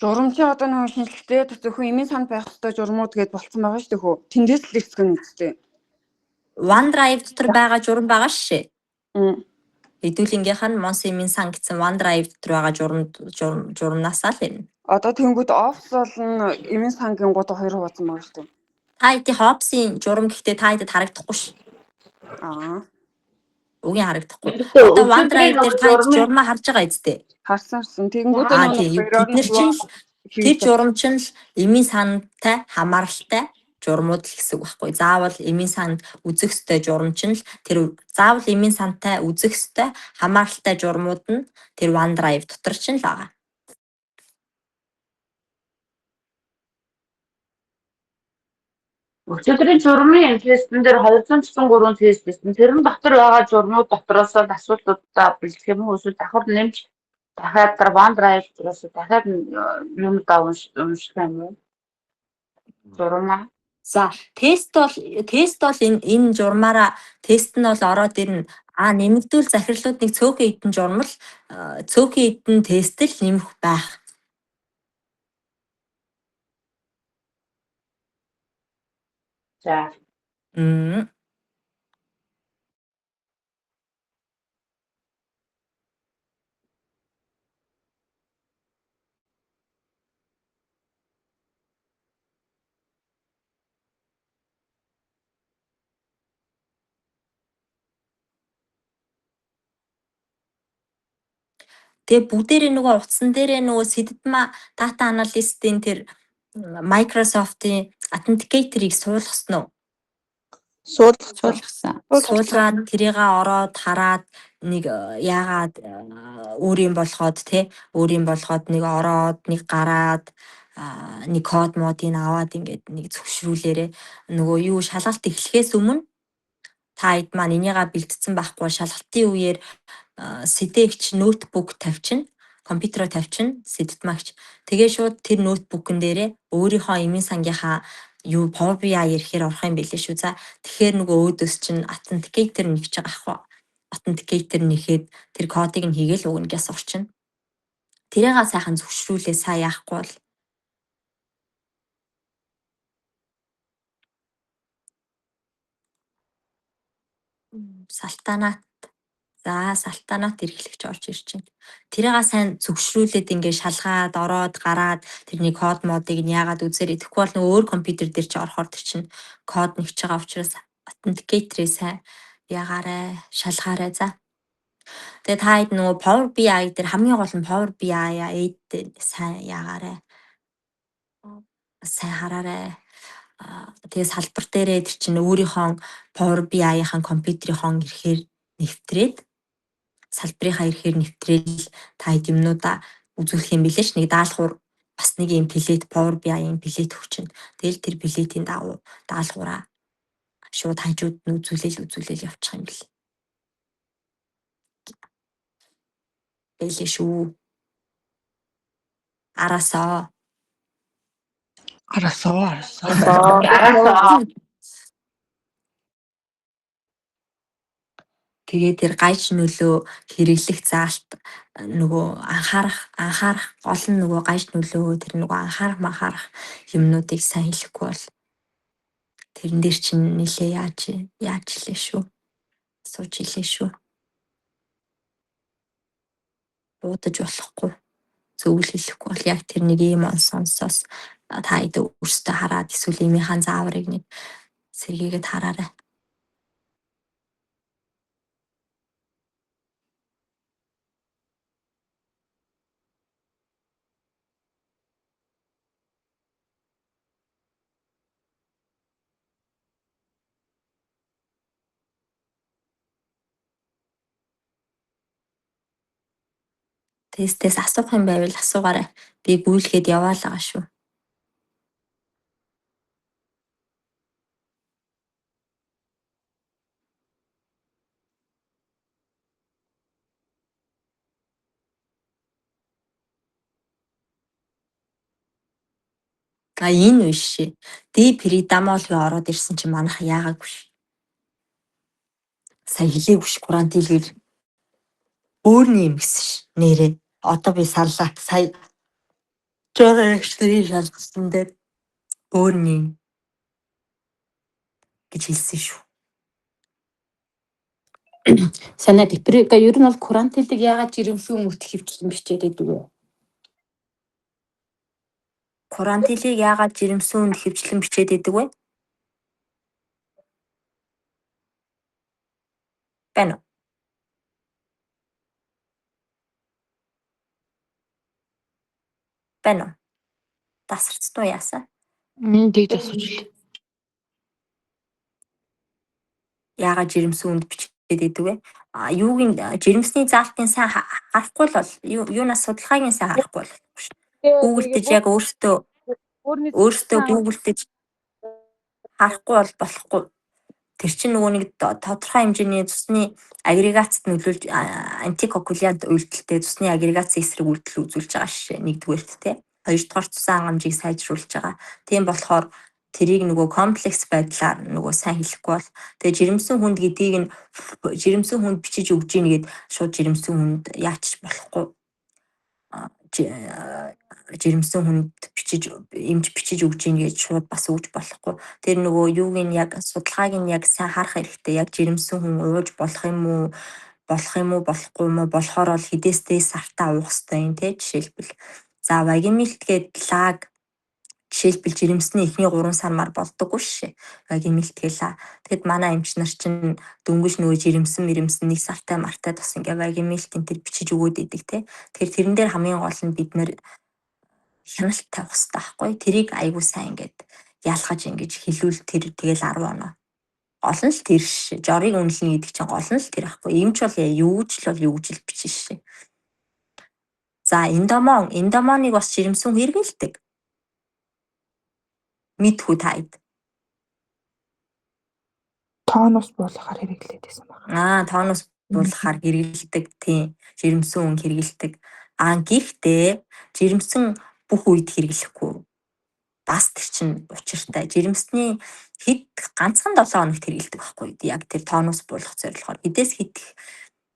Журамчийн одоо нэг шинжилгээтэй зөвхөн эмийн санд байх ёстой журмууд гэдээ болцсон байгаа шүү дээ хөө. Тэндээс л ихсгэн үстэй. OneDrive дотор байгаа журам байгаа шээ. Хэдүүлгийнхаа Монс эмийн сан гэсэн OneDrive дотор байгаа журамнасаа л ирнэ. Одоо тэнгууд офс бол эмийн сангийн гууд 2 хуваацсан байгаа шүү дээ. Та эдийн хопсын журам гэхдээ та эдэд харагдахгүй ш. Үгийн харагдахгүй. Одоо OneDrive дээр та журмаа харж байгаа эцтэй. Харсан. Тэнгууд тэр журам чинь л эмийн сантай хамааралтай журмууд л гэсэн үг байхгүй. Заавал эмийн санд үзэх ёстой журам чинь л тэр заавал эмийн сантай үзэх ёстой хамааралтай журмууд нь тэр OneDrive дотор чинь л байгаа. Өчигдрийн журмын тестэн дээр 293 тест байсан. Тэр нь дотор байгаа журмууд дотроос л асуултуудаа бэлдэх юм уу? Эсвэл давхар нэмж дахиад OneDrive-аас дахиад юм унших юм уу? Журмаа. За, тест бол энэ журмаараа тест нь бол ороод ирнэ. Нэмэгдүүл захирлууд нэг цөөхөн хэдэн журмал цөөхөн хэдэн тестэл нэмэх байх. За. Тэгээ бүгдээрээ нөгөө утсан дээрээ нөгөө Sidma Data Analyst-ийн тэр Microsoft-ийн Authenticator-ыг суулгасан уу? Суулгасан. Суулгаад тэрийгээ ороод хараад нэг яагаад өөрийн болгоод нэг ороод нэг гараад нэг код модыг аваад ингээд нэг зөвшрүүлээрээ нөгөө юу шалгалт эхлэхээс өмнө та хэд маань энийгээ бэлдсэн байхгүй шалгалтын үеэр сэдэвч ноутбук тавьчихна, компьютероо тавьчихна, сэдтмагч. Тэгээ шууд тэр ноутбукн дээрээ өөрийнхөө эмийн сангийнхаа юу Power BI ирэхээр орох юм билээ шүү. За тэгэхээр нөгөө өөдөөс чинь authenticator нэгж байгаа ахгүй. Authenticator нэхэд тэр кодыг нь хийгээл өгнөгөөс орчин. Тэрийгээ сайхан зөвшрүүлээ сайн яахгүй бол салтаанат салтаанат эрхлэгч орж ирж байна. Тэрийгээ сайн зөвшрүүлээд ингээ шалгаад ороод гараад тэрний код модыг нь яагаад үзээрэй. Тэгэхгүй бол нөгөө өөр компьютер дээр чи орохоор тэр чинь код нэгж байгаа учраас authenticator-ыг сайн ягаарай, шалгаарай за. Тэгээ та хэд нөгөө Power BI дээр хамгийн гол нь Power BI-аа сайн ягаарай. Сайн хараарай. Тэгээ салбар дээрээ тэр чинь өөрийнхөө Power BI-ийн компьютерийн ирэхээр нэвтрээд салбарынхаа ирэхээр нэвтрээл та хэд юмнуудаа үзүүлэх юм билээ ш. Нэг даалгавар бас нэг юм плет Power BI-ийн плет өгчнө. Тэгэл тэр плетийн дагуу даалгавраа шууд хажууд нь үзүүлэл явчих юм бэл. Бэлээ шүү. Араасаа. Тэгээ тэр гайч нөлөө хэрэглэх заалт нөгөө анхаарах гол нь нөгөө гайч нөлөө тэр нөгөө анхаарах юмнуудыг сайн хэлэхгүй бол тэрэн дээр чинь нилээ яаж илээ шүү. Сууж илээ шүү. Буудаж болохгүй. Зөвлөл хэлэхгүй бол яг тэр нэг юм сонсоос та хэд өөртөө хараад эсвэл эмийнхаа зааврыг нэг сэргийгээд хараарай. Тестээс асуух юм байвал асуугаарай. Би гүйлгээд яваалаа шүү. Энэ биш. Deep Redamol-ыг ороод ирсэн чинь манайх яагаагүй ш. Сая хэлээгүй ш. Курант хэлгээр өөрний юм гэсэн ш. Нэрээ. Одоо би сарлаа. Сая жоо шалгасан дээр өөрний гэж хэлсэн шүү. Санаа Депрека ер нь бол курант хэлийг яагаад жирэмсэн хүмүүст хөвчлэн бичээд байдаг вэ? Курант хэлийг яагаад жирэмсэн хүнд хөвчлэн бичээд байдаг вэ? Байна уу? Байна уу? Тасарцсан уу яасан? Дээд асууж. Яагаад жирэмсэн хүнд бичээд байдаг вэ? Юуг нь жирэмсний заалтын сайн харахгүй бол юунаас судалгааг нь сайн харахгүй бол шүү. Google дэж яг өөртөө Google дэж харахгүй бол болохгүй. Тэр чинь нөгөө нэг тодорхой хэмжээний цусны агрегацид нөлөөлж антикокулянт үйлдэлтэй цусны агрегацийн эсрэг үйлдэл үзүүлж байгаа шээ. Нэгдүгээрт те. Хоёрдугаар цусан хангамжийг сайжруулж байгаа. Тийм болохоор тэрийг нөгөө комплекс байдлаар нөгөө сайн хэлэхгүй бол тэгээ жирэмсэн хүнд гэдгийг нь жирэмсэн хүнд бичиж өгж ийн гэд шууд жирэмсэн хүнд яач болохгүй. Жирэмсэн хүнд эмч бичиж өгж ийн гэж шууд бас өгж болохгүй. Тэр нөгөө юуг нь яг судалгааг нь яг сайн харах хэрэгтэй. Яг жирэмсэн хүн ууж болох юм уу болохгүй юм уу болохоор бол хэдээс дээс сартаа уух хэрэгтэй юм те жишээлбэл. За вагимилт гээд лаг жишээлбэл жирэмсний эхний 3 сармаар болдоггүй шээ. Вагимилт гэлээ. Тэгэд манай эмч нар чинь дөнгөж нөгөө жирэмсэн нэг сартай мартай бас ингээ вагимилт энэ төр бичиж өгөөд идэг те. Тэгэхээр тэрэн дээр хамгийн гол нь бид нэр хяналт тавих хэрэгтэй байхгүй. Тэрийг айгуу сайн ингээд ялгаж ингэж хэлүүл тэр тэгэл 10 оноо гол нь л тэр ш. Жорыг үнэлнэ гэдэг чинь гол нь л тэр ахгүй. Эмч бол юу ч л бичнэ ш. За эндомоныг бас жирэмсэн хэрэгэлдэг. Мэдхүү таад. Тоонус буулгахаар хэрэглээд байсан байна. Тоонус буулгахаар хэрэгэлдэг тийм. Жирэмсэн хүн хэрэгэлдэг. Гэхдээ жирэмсэн бүх үед хэрэглэхгүй. Бас тэр чинь учиртай. Жирэмсний хэд ганцхан 7 хоногт хэрэгэлдэг байхгүй. Яг тэр тоонус буулгах зорилгоор эдээс хэд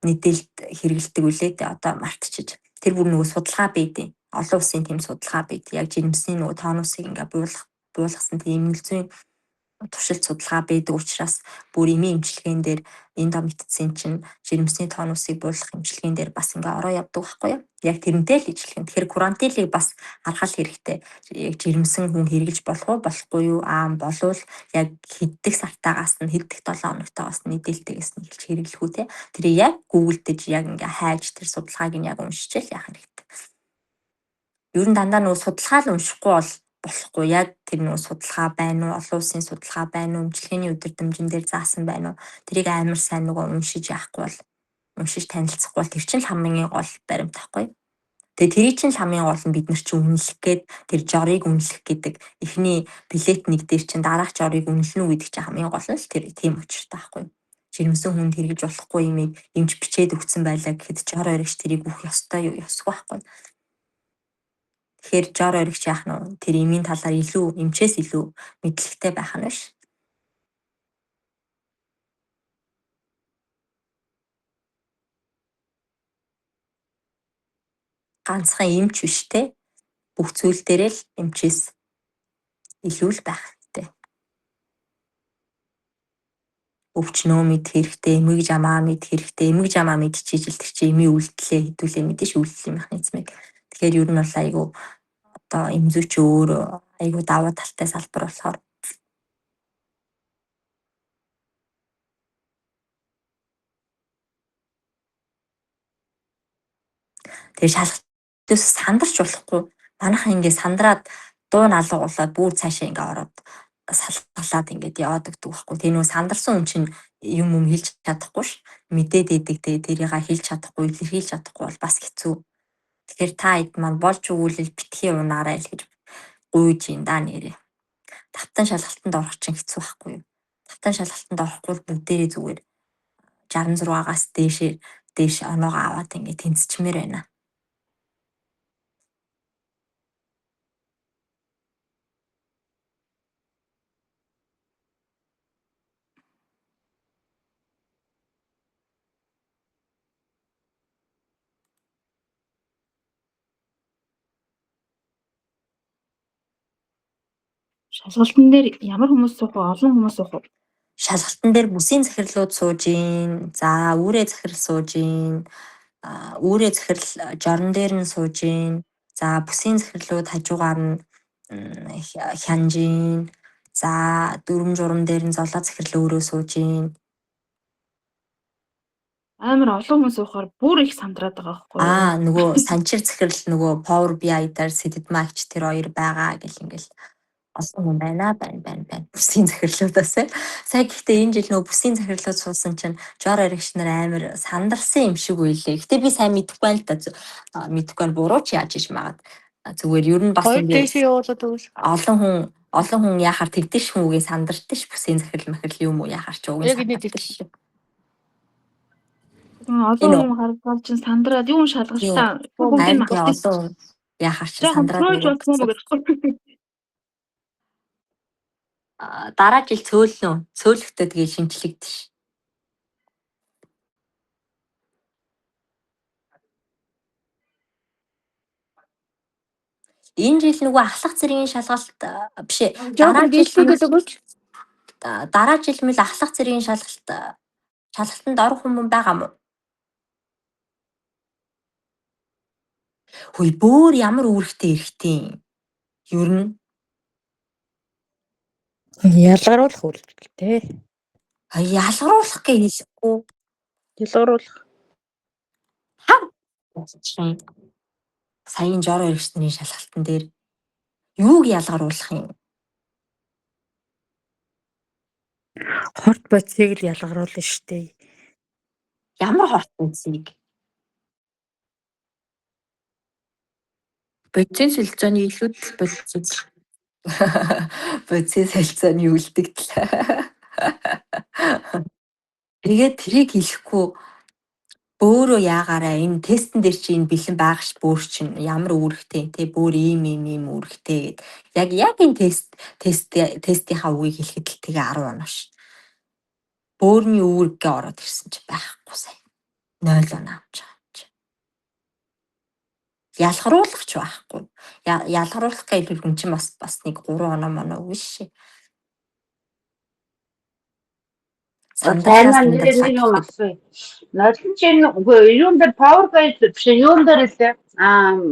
нийтэлд хэрэгэлдэг үлээ тэ одоо мартчихж. Тэр бүр нөгөө судалгаа байдیں۔ Олон улсын тийм судалгаа байд. Яг жирэмсний нөгөө тоонусыг ингээ буулгасан тийм эмнэлзийн туршилт судалгаа байдаг учраас бүр эмийн эмчилгээн дээр эндомитцин чинь жирэмсний тоонусыг буулгах эмчилгээн дээр бас ингээ ороо явдаг байхгүй юу? Яг тэрнтэй л ижилхэн. Тэгэхээр курантилыг бас харах хэрэгтэй. Яг жирэмсэн хүн хэрэглэж болох уу болохгүй юу? Болвол яг хэддэг сартаагаас нь хэддэг 7 хоногтоос нийтэлтэйгээс нь хэлж хэрэглэх үү те. Тэр яг гуглдэж яг ингээ хайж тэр судалгааг нь яг уншчихэл яах хэрэгтэй. Ер нь дандаа нөгөө судалгаа л уншихгүй бол болохгүй. Яг тэр нөгөө судалгаа байна уу, олон улсын судалгаа байна уу, эмчилгээний өдөрдмжин дээр заасан байна уу? Тэрийг амар сайн нөгөө уншиж яахгүй бол уншиж танилцахгүй бол тэр чинь л хамгийн гол баримт тахгүй. Тэгээ тэрий чинь л хамгийн гол нь бид нар чинь үнэлэх гээд тэр жорыг үнэлэх гэдэг эхний билет нэг дээр чинь дараах жорыг үнэлнэ үү гэдэг чинь хамгийн гол нь л тэр тийм учиртай байхгүй. Жирэмсэн хүнд хэрэгж болохгүй юмыг эмч бичээд өгсөн байлаа гэхэд жор оригч тэрийг өгөх ёстой юу? Ёсгүй байхгүй. Тэгэхээр жор оригч яах нь тэр эмийн талаар илүү эмчээс илүү мэдлэгтэй байх нь биш. Ганцхан эмч биш те. Бүх зүйл дээрээ л эмчээс илүү л байх хэрэгтэй. Өвчнөө мэд хэрэгтэй, эмэг жамаа мэд хэрэгтэй. Эмэг жамаа мэдчихэж л тэр чи эмийн үйлдэлээ хэдүүлээ мэдээж үйлдэлийн механизмыг. Тэгэхээр ер нь бол айгүй одоо эмзүүч өөр айгүй давуу талтай салбар болохоор тэгээ шалгалтаас сандарч болохгүй. Манайхан ингээ сандраад дуу налгуулаад бүр цаашаа ингээ ороод салгалаад ингээд яваад өгдөг байхгүй. Тэгээ нөгөө сандарсан хүн чинь юм хэлж чадахгүй ш. Мэдээд идэг тэрийг хэлж чадахгүй, илэрхийлж чадахгүй бол бас хэцүү. Тэгэхээр та хэд маань болж өгүүлэл битгий унаарай л гэж гуйж ин да нэрээ. Тавтан шалгалтанд орох чинь хэцүү байхгүй юу? Тавтан шалгалтанд орохгүй бүгдээрээ зүгээр 66-аас дээш оноогоо аваад ингээд тэнцчмээр байна. Шалгалтын дээр ямар хүмүүс суух вэ? Олон хүмүүс суух уу? Шалгалтан дээр бүсийн захирлууд сууж гин. За үүрээ захирал сууж гин. Үүрээ захирал жорон дээр нь сууж гин. За бүсийн захирлууд хажуугаар нь хянжин. За дүрм журам дээр нь золоо захирал өөрөө сууж гин. Амар олон хүмүүс суухаар бүр их сандраад байгаа байхгүй юу? Нөгөө санчир захирал нөгөө Power BI дээр Сэдэдмагч тэр хоёр байгаа гэл ингээл олон хүн байна. Бүсийн захирлуудаас. Сая гэхдээ энэ жил нөгөө бүсийн захирлууд суусан чинь жор оригч нар амар сандарсан юм шиг үйлээ. Гэтэ би сайн мэдэхгүй байна л да. Мэдэхгүй байна буруу ч яаж иш магаад. Зүгээр ер нь бас Хоёр дэшээ явуулаад өгөөш. олон хүн яхаар тэгдэш хүн үгээ сандардаг ш бүсийн захирал махирал юм уу яхаар ч үгүй Яг энэ сандардаг. Олон юм харагдал чинь сандраад юу шалгалтаа бүгдийг нь олон яхаар ч сандраад дараа жил цөөлөхтэй тэгээ шинчлэгдэж. Энэ жил нөгөө ахлах зэргийн шалгалт биш ээ. Дараа жил мэл ахлах зэргийн шалгалтанд орох хүмүүс байгаа мó? Хөөе бөөр ямар үүрэгтэй эрхтэй юм. Ер нь ялгаруулах үүрэгтэй. Ялгаруулах гэж хэлэхгүй. Ялгаруулах. Саяын жор өргөч нарын шалгалтан дээр юуг ялгаруулах юм? Хорт бодисыг л ялгаруулна штэ. Ямар хорт бодисыг? Бодисын солилцооны илүүд бодис. Бодисын солилцооны үлдэгдэл. Тэгээд тэрийг хэлэхгүй бөөрөө яагаараа энэ тестэн дээр чи энэ бэлэн байгаш бөөр чинь ямар үүрэгтэй те бөөр ийм үүрэгтэй гэд яг энэ тестийнхаа үгийг хэлэхэд л тэгээ 10 оноо ш. Бөөрийн үүрэггээ ороод ирсэн чи байхгүй сая. 0 оноо авч байгаа чи. Ялгаруулах ч байхгүй. Ялгаруулах гэвэл хүн чинь бас нэг 3 оноо моноо биш. Сайн нэг юм асууя. Нодлон чинь юун дээр PowerPoint биш юун дээр лээ.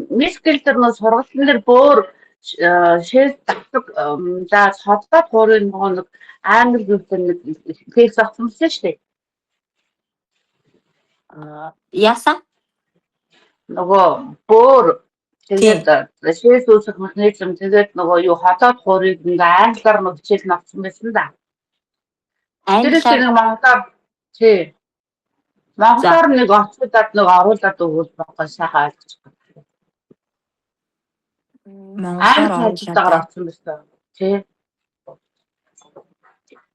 Мискэл дээр нөө сургалтын дээр бөөр шээс татдаг за хотдод хуурын нэг англи хэлтэй нэг текст авчихсан шүү дээ. Яасан? Нөгөө бөөр тэгээд шээс үүсэх механизм тэгээд нөгөө юу хотод хуурыг ингээ англиар нэг хичээл навцсан байсан да. Англиар нэг Монголоор тий. Монголоор нэг орчуулад нэг оруулаад өгвөл баггүй сайхан ойлгож байна. Монголоор оруулаад орсон байсан. Тий.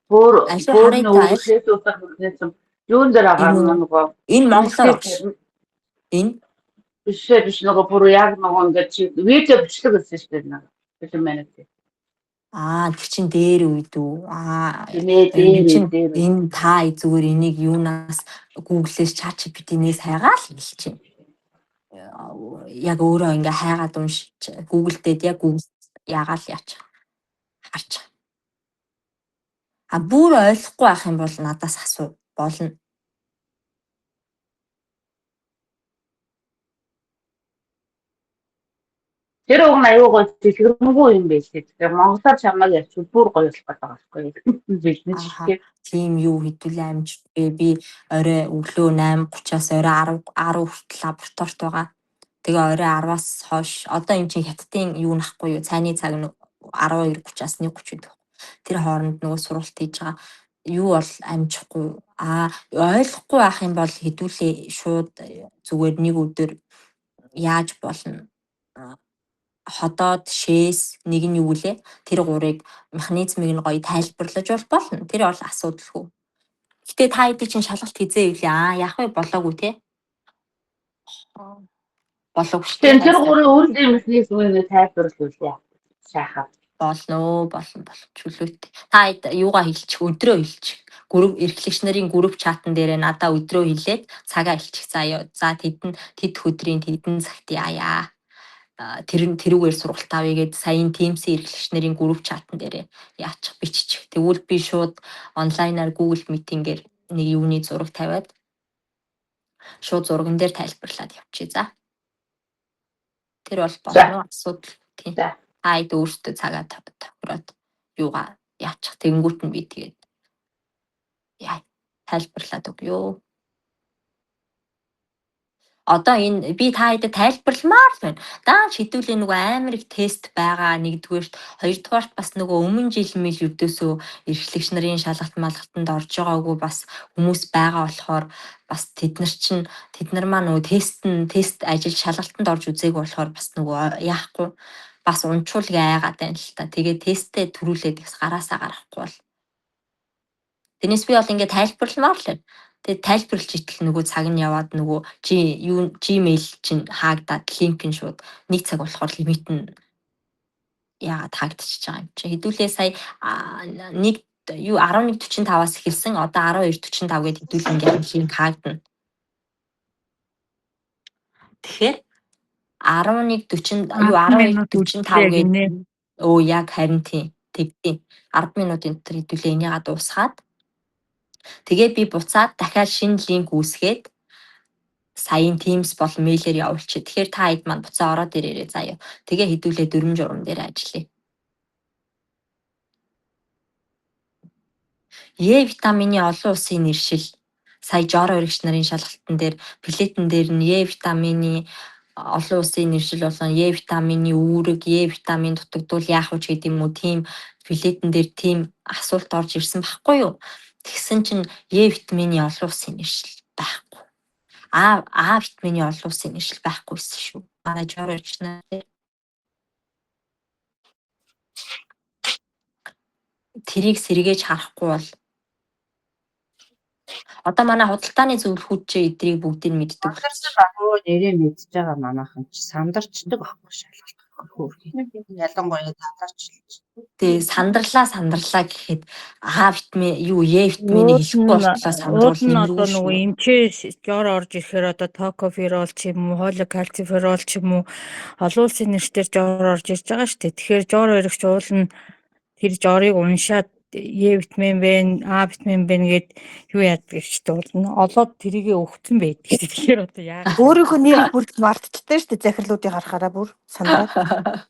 Бүр шээс үүсэх механизм юун дээр байгаа нөгөө энэ монголоор энэ биш нөгөө бүр яг нөгөө ингээд чи видео бичлэг гэсэн шүү дээ. Бид мэнэ. Тэр чин дээр үед үү? Энэ та зүгээр энийг юунаас Google-ээс ChatGPT-нээс хайгаал хэлж чинь. Яг өөрөө ингээ хайгаад уншиж Google дээр яг Google яагаал яач. Харч. Бүр ойлгохгүй байх юм бол надаас асуу болно. Тэр уг нь аюу гой дэлгэрэнгүй юм байл тэгээд монголоор чамайг ярьчих бүр гоё болох гэдэг байгаа байхгүй. Тийм юу хэдүүлээ амж би орой өглөө 8:30-аас орой 10 хүртэл лабораторид байгаа. Тэгээ орой 10-аас хойш одоо энэ чинь хятадын юу нахгүй юу цайны цаг нь 12:30-аас 1:30 гэдэг. Тэр хооронд нөгөө сургалт хийж байгаа. Юу бол амжихгүй. Ойлгохгүй байх юм бол хэдүүлээ шууд зүгээр нэг өдөр яаж болно? Ходоод шээс нэг нь юу лээ? Тэр гурыг механизмыг нь гоё тайлбарлаж болно. Тэр бол асуудалгүй. Гэтэ та хэдий чинь шалгалт хийзээ үлээ. Яах вэ болоогүй те? Болоогүй шүү дээ. Тэр гурын өөрийн механизмыг тайлбарлаж үлээ. Сайхан. Болно чөлөөтэй. Та юугаа хэлчих өдрөө хэлчих. Групп эрхлэгч нарын групп чатан дээр надаа өдрөө хэлээд цагаа хэлчих заяа. За тэд өдрийн тэдэн цагт яая. Тэрүүгээр сургалт авъя гэд саяын Teams-ийн эрхлэгч нарын групп чатан дээр яачих бичих. Тэгвэл би шууд онлайнаар Google Meeting-ээр нэг юуны зураг тавиад шууд зурган дээр тайлбарлаад явчих. За. Тэр бол болно асуудал тийм. Хайд өөртөө цагаа тохироод юугаа яачих тэгэнгүүт нь би тэгээд тайлбарлаад өгөө. Одоо энэ би та хэдэд тайлбарламаар л байна. Дааш хэдүүлээ нөгөө амар их тест байгаа нэгдүгээрт хоёрдугаарт бас нөгөө өмнө жил мэл юрдөөсөө эрхлэгч нарын шалгалт малгалтанд орж байгаагүй бас хүмүүс байгаа болохоор бас тэд нар маа нөгөө тест ажил шалгалтанд орж үзээгүй болохоор бас нөгөө яахгүй бас унчуулга айгаад байна л та. Тэгээ тесттэй төрүүлээд ихс гараасаа гарахгүй бол. Тэрнээс би бол ингээд тайлбарламаар л байна. Тэгээд тайлбарлаж итэл нөгөө цаг нь яваад нөгөө Gmail чинь хаагдаад линк нь шууд 1 цаг болохоор лимит нь яагаад хаагдчихж байгаа юм чи. Хэдүүлээ сая 11:45-аас эхэлсэн. Одоо 12:45 гээд хэдүүл ингээд линк хаагдана. Тэгэхээр 11:45 гээд яг харин тийм 10 минутын дотор хэдүүлээ энийгээ дуусгаад тэгээ би буцаад дахиад шинэ линк үүсгээд саяын Teams бол мэйлээр явуулчих. Тэгэхээр та хэд маань буцаа ороод ирээрээ заяа. Тэгээ хэдүүлээ 4 журам дээр ажиллая. Витамины олон улсын нэршил сая жор өргөч нарын шалгалтан дээр плетэн дээр нь витамины олон улсын нэршил болон Е витамины үүрэг, Е витамин дутагдвал яах вэ гэдэг юм уу тийм билетэн дээр тийм асуулт орж ирсэн байхгүй юу? Тэгсэн чинь Е витамины олон улсын нэршил байхгүй. А витамины олон улсын нэршил байхгүйсэн шүү. Манай жорочнаа тэрийг сэргээж харахгүй бол одоо манай худалдааны зөвлөхүүд чи эдрийг бүгдийг мэддэг. Сандарч нэрээ мэдж байгаа манайхан ч сандарчдаг байхгүй шалгалт. Ялангуяа сандарч. Тэгээ сандралаа гэхэд А витамин юу Е витамины хэлэхгүй болтлоо сандрал одоо нөгөө эмчээс жор орж ирэхээр одоо токоферол ч юм уу, холокальциферол ч юм уу олон улсын нэрээр жор орж ирж байгаа шүү дээ. Тэгэхээр жор өргөч уулна тэр жорыг уншаад Е витамин бэ, А витамин бэ гэд юу яадаг гэжтэй болно. Олоод тэрийгэ өгцөн байдаг шүү дээ. Тэгэхээр одоо яа. Өөрийнхөө нэр бүр мартдагтай шүү дээ. Захирлуудыг харахаараа бүр сандраад.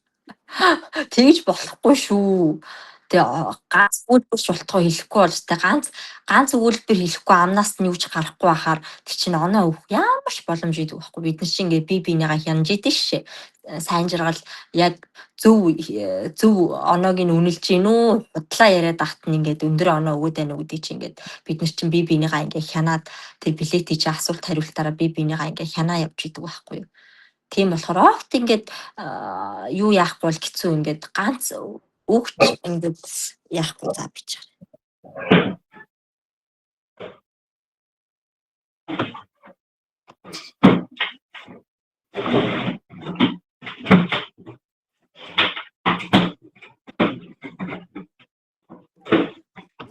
тэгж болохгүй шүү. Тэгээ ганц үйлдвэрч болтгоо хэлэхгүй болж тэ ганц үйлдвэр хэлэхгүй амнаас нь юу ч гарахгүй байхаар тэр чинь оноо өөх ямар ч боломж идэв байхгүй. Бид нар чинь ингээ бие биенийгаа хянаж идэв шээ. Сайн жаргал яг зөв оноог нь үнэлж гин үү? Худлаа яриад ахт нь ингээд өндөр оноо өгöd байна уу гэдэг чинь ингээд бид нар чинь бие биенийгаа ингээ хянаад тэр билетийн чи асуулт хариултаараа бие биенийгаа ингээ хянаа явж идэв байхгүй юу? Тийм болохоор огт ингээд юу яахгүй бол хэцүү ингээд ганц өгч ингээд яахгүй за бич.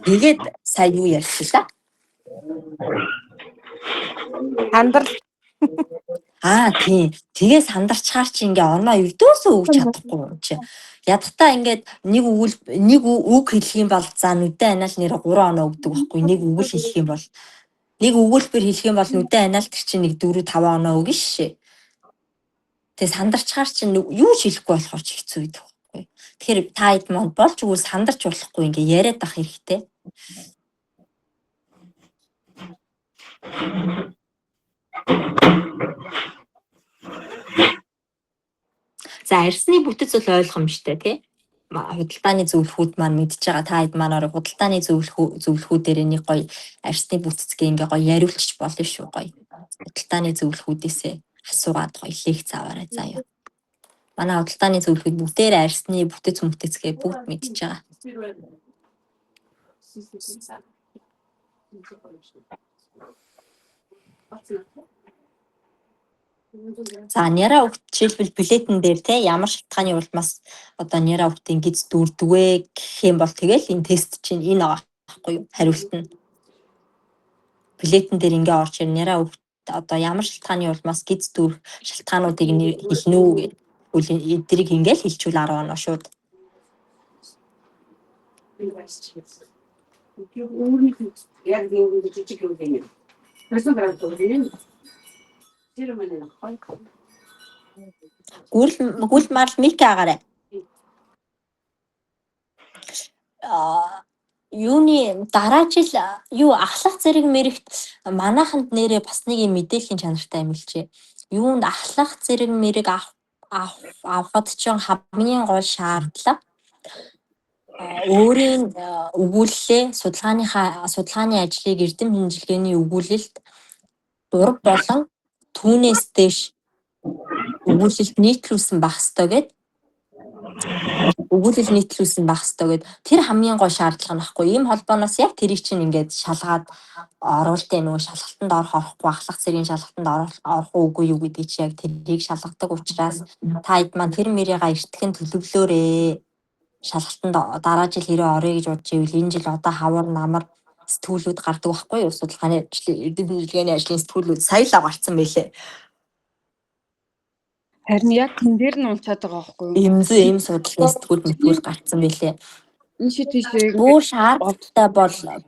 Тэгээд сая юу ярьчихлаа? Сандрал. Тийм. Тэгээ сандарчаар чи ингээ оноо өрдөөсөө өгч чадахгүй юм чи. Ядахтаа ингээд нэг үг хэлэх юм бол за нүдэн анаал нэр 3 оноо өгдөг байхгүй. Нэг үгэл хэлэх юм бол нэг өгүүлбэр хэлэх юм бол нүдэн анаал тэр чинь нэг 4 5 оноо өгнө шээ. Тэгээ сандарчаар чи юу ч хэлэхгүй болохоор ч хэцүү байдаг байхгүй. Тэгэхээр та хэд манд болж өгвөл сандарч болохгүй ингээ яриад ах хэрэгтэй. За арьсны бүтэц бол ойлгомжтой тий. Худалдааны зөвлөхүүд маань мэдж байгаа та хэд маань худалдааны зөвлөхүүдээр нэг гоё арьсны бүтэцгээ ингээ гоё яриулчих болно шүү гоё. Худалдааны зөвлөхүүдээсээ асуугаад гоё лекц аваарай заяа. Манай худалдааны зөвлөхүүд бүгдээр арьсны бүтэцгээ бүгд мэдж байгаа. За няраа өгт жишээлбэл билетэн дээр те ямар шалтгааны улмаас одоо няраа өгтийн гиз дүрдвэ гэх юм бол тэгэл энэ тест чинь энэ байгаа байхгүй юу хариулт нь. Билетэн дээр ингээ орж ир няраа өгт одоо ямар шалтгааны улмаас гиз дүрх шалтгаануудыг хэлнэ үү гэвэл эдрийг ингээл хэлчихвэл 10 оноо шууд. Гүйл мал мик агаарай. Юуны дараа жил юу ахлах зэрэг мэрэгт манайханд нэрээ бас нэг юм мэдээллийн чанартай юм хэлжээ. Юунд ахлах зэрэг мэрэг авахд ч хамгийн гол шаардлага өөрийн өгүүлэлээ судалгааны ажлыг эрдэм хэмжилгээний өгүүлэлт ураг болон түүнээс дэш өгүүлэлт нийтлүүлсэн байх ёстой гэд тэр хамгийн гол шаардлага нөхгүй. Ийм холбооноос яг тэрийг чинь ингээд шалгаад оруултаа нөгөө шалгалтанд орохгүй ахлах зэргийн шалгалтанд орох уугүй юу гэдэг чи яг тэрийг шалгадаг учраас та хэд маань тэр мэрийга эртгэн төлөвлөөрэй. Шалгалтанд дараа жил хэрэг орё гэж бодож ивэл энэ жил одоо хавар намар сэтгүүлүүд гардаг байхгүй юу? Судалгааны эрдэм хэмжилгээний ажлын сэтгүүлүүд сая л гарцсан байлээ. Харин яг тэн дээр нь унцаад байгаа байхгүй юу? Ийм судалгааны сэтгүүл гарцсан байлээ. Энэ ши тийшээ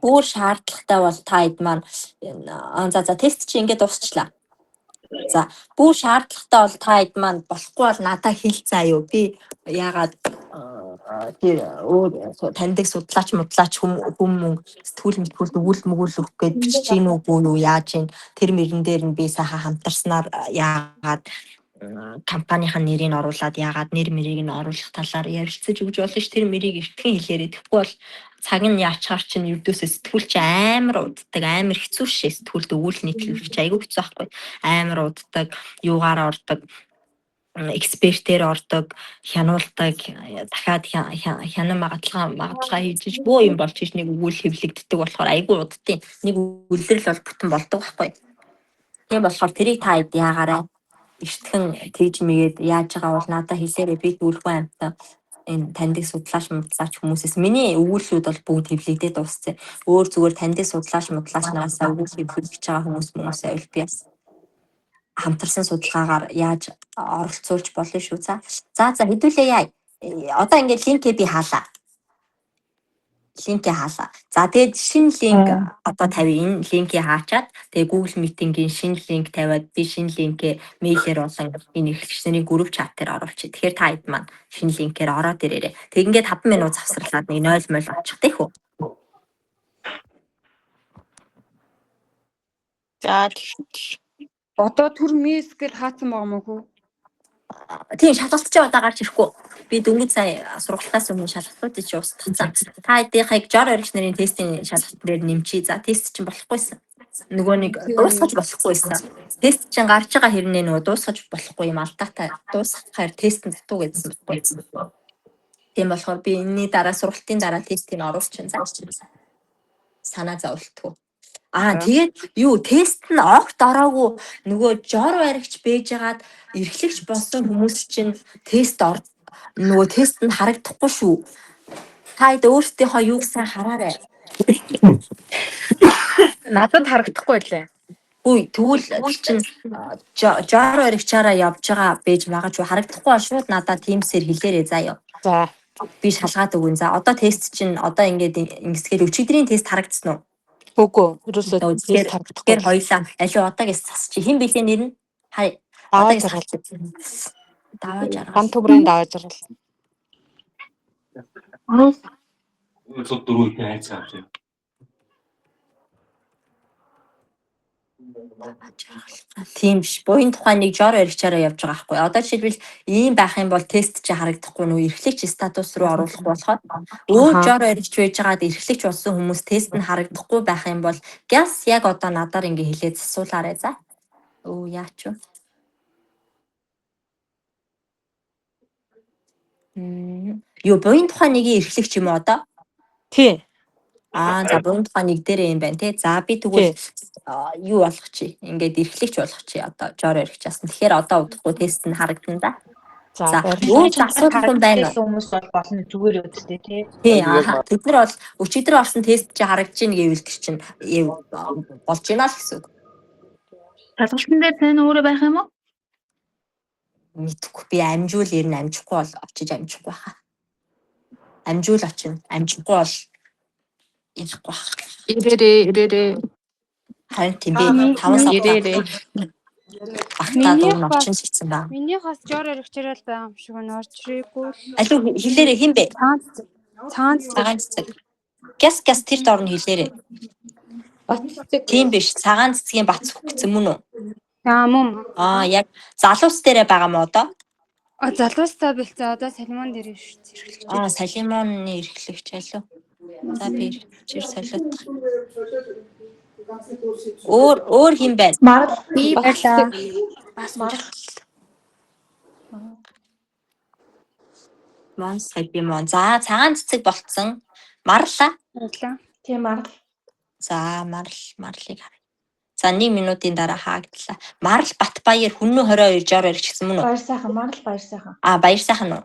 Бүр шаардлагатай бол та хэд маань за тест чи ингээд дуусчлаа. За бүр шаардлагатай бол та хэд маань болохгүй бол надад хэлцээ аюу. Би яагаад тэр таньдаг судлаач хүм сэтгүүл өгүүлэл өгөх гээд бичиж гин үгүй юу яаж ийн тэр мөрөн дээр нь би сайхан хамтарснаар яагаад компанийн нэрийг оруулаад яагаад нэр мэрийг нь оруулах талаар ярилцаж өгч болно ш. Тэр мэрийг эртхэн хэлээрээ. Тэгэхгүй бол цаг нь яачаар чинь ердөөсөө сэтгүүлч амар уддаг, амар хэцүү шээ. Сэтгүүлд өгүүл нийтлүүлэх чи айгүй хэцүү байхгүй. Амар уддаг, юугаар ордог, экспертээр ордог, хянуулдаг, дахиад хянан магадлага хийж бөө юм болж иж нэг өгүүл хэвлэгддэг болохоор айгүй удтыг. Нэг үлрэл бол бүтэн болдог байхгүй. Тийм болохоор тэрийг та хэд яагаарай. Эртхэн тэгж мэгээд яаж байгаа бол надад хэлээрээ би дүүлгүй амтаа энэ таньдаг судлаач судлаач хүмүүсээс миний өгүүлбэрүүд бол бүгд хэвлэгдээд дууссан. Өөр зүгээр таньдаг судлаач нараасаа өгүүлбэр хэвлэж байгаа хүмүүсээ бол би хамтарсан судалгаагаар яаж оролцуулж болно шүү. За хэдүүлээ яа. Одоо ингээд линкээ би хаалаа. Линкээ хаалаа. За тэгээд шинэ линк одоо тавь энэ линкээ хаачаад тэгээд Google Meeting-ийн шинэ линк тавиад би шинэ линкээ мэйлээр болон энэ эрхлэгчний групп чатээр оруулчих. Тэгэхээр та хэд маань шинэ линкээр ороод ирээрэй. Тэг ингээд 5 минут завсарлаад нэг 0 мөл очих тийх үү? За Одоо түр мис гэж хаацсан байгаа мó хүү? Тийм шалгалтч одоо гарч ирэхгүй. Би дөнгөж сая сургалтаас өмнө шалгалтуудыг чи устгацсан. Та хэдийхийг жор өргөч нарын тестийн шалгалт дээр нэмчий. За тест чинь болохгүйсэн. Нөгөө нэг дуусгаж болохгүйсэн. Тест чинь гарч байгаа хэрнээ нөгөө дуусгаж болохгүй юм алдаатай. Дуусгахаар тестэнд дутуу гэдсэн байхгүй. Тийм болохоор би энэний дараа сургалтын дараа тестийг оруулчихсан. Санаа зовлтгүй. Тэгээд юу тест нь огт ороогүй нөгөө жор баригч бэжгаад эрхлэгч болсон хүмүүс чинь тест нөгөө тест нь харагдахгүй шүү. Та хэд өөрсдийнхөө юу гэсэн хараарай. Надад харагдахгүй лээ. Үгүй тэгвэл чинь жор баригчаараа явж байгаа бэж магадгүй харагдахгүй бол шууд надад Teams-ээр хэлээрэй заяа. За Би шалгаад өгөн. За одоо тест чинь одоо ингээд ингэсгээл өчигдрийн тест харагдсан уу? Үгүй ерөөсөө Тэгэхээр хоёлаа аливаа одоогээс засчих. Хэн бэлээ нэр нь? Хай. даваа Одоогээс жаргал. даваа жаргал. Ган түбрийн даваа жаргал. Өсөд дөрөвдөө хайцгаа. Тийм биш. Буян тухайн нэг жор баригчаараа явж байгаа байхгүй. Одоо жишээлбэл ийм байх юм бол тест чи харагдахгүй нөө эрхлэгч статус руу оруулах болоход өөр жор баригч байж байгаад эрхлэгч болсон хүмүүс тест нь харагдахгүй байх юм бол газ яг одоо надаар ингэ хэлээд засуулаарай за. Яач вэ? Юу буян тухайн нэг эрхлэгч юм уу одоо? Тий. За буян тухайн нэг дээр юм байна те. За би тэгвэл юу болгох чи? Ингээд эрхлэгч болгох чи одоо жор баригчаас. Тэгэхээр одоо удахгүй тест нь харагдана да. За өөр асуудал юм байна уу? Хүмүүс бол болно зүгээр үстэй тий. Тий тэд нар бол өчигдөр орсон тест чи харагдаж ийн гэвэл тэр чинь болж байна л гэсэн үг. Шалгалтын дээр тань өөрөө байх юм уу? Мэдхгүй би амжуул ер нь амжихгүй бол очиж амжихгүй хаа. Амжуул очино. Амжихгүй бол ихгүй хаа. Ирээрээ. Харин тийм би 5 сар Ирээрээ. ахтаад өмнө очин шигдсэн ба. Миний хас жор өргөчрөл байгаа юм шиг нь орж ирээгүй. Алуу хэлээрээ хин бэ? Цагаан цэцэг. Гяс тэр дорн хэлээрээ. Тийм биш. Цагаан цэцгийн бац гэсэн мөн үү? мөн. Яг залуус дээрээ байгаа мó одоо? Залуустай бэлцээ одоо Салимон дээр эрхлэгч. Салимоны эрхлэгч алуу. За би чир солиод. Өөр хин байна? Марл Би байлаа. Салимон. За цагаан цэцэг болцсон. Марлаа. тийм марл. За марлыг харъя. За 1 минутын дараа хаагдлаа. Марл Батбаяр Хүннү 22 жор ирчихсэн мөн үү? Баяр сайхан марл баяр сайхан. Баяр сайхан уу?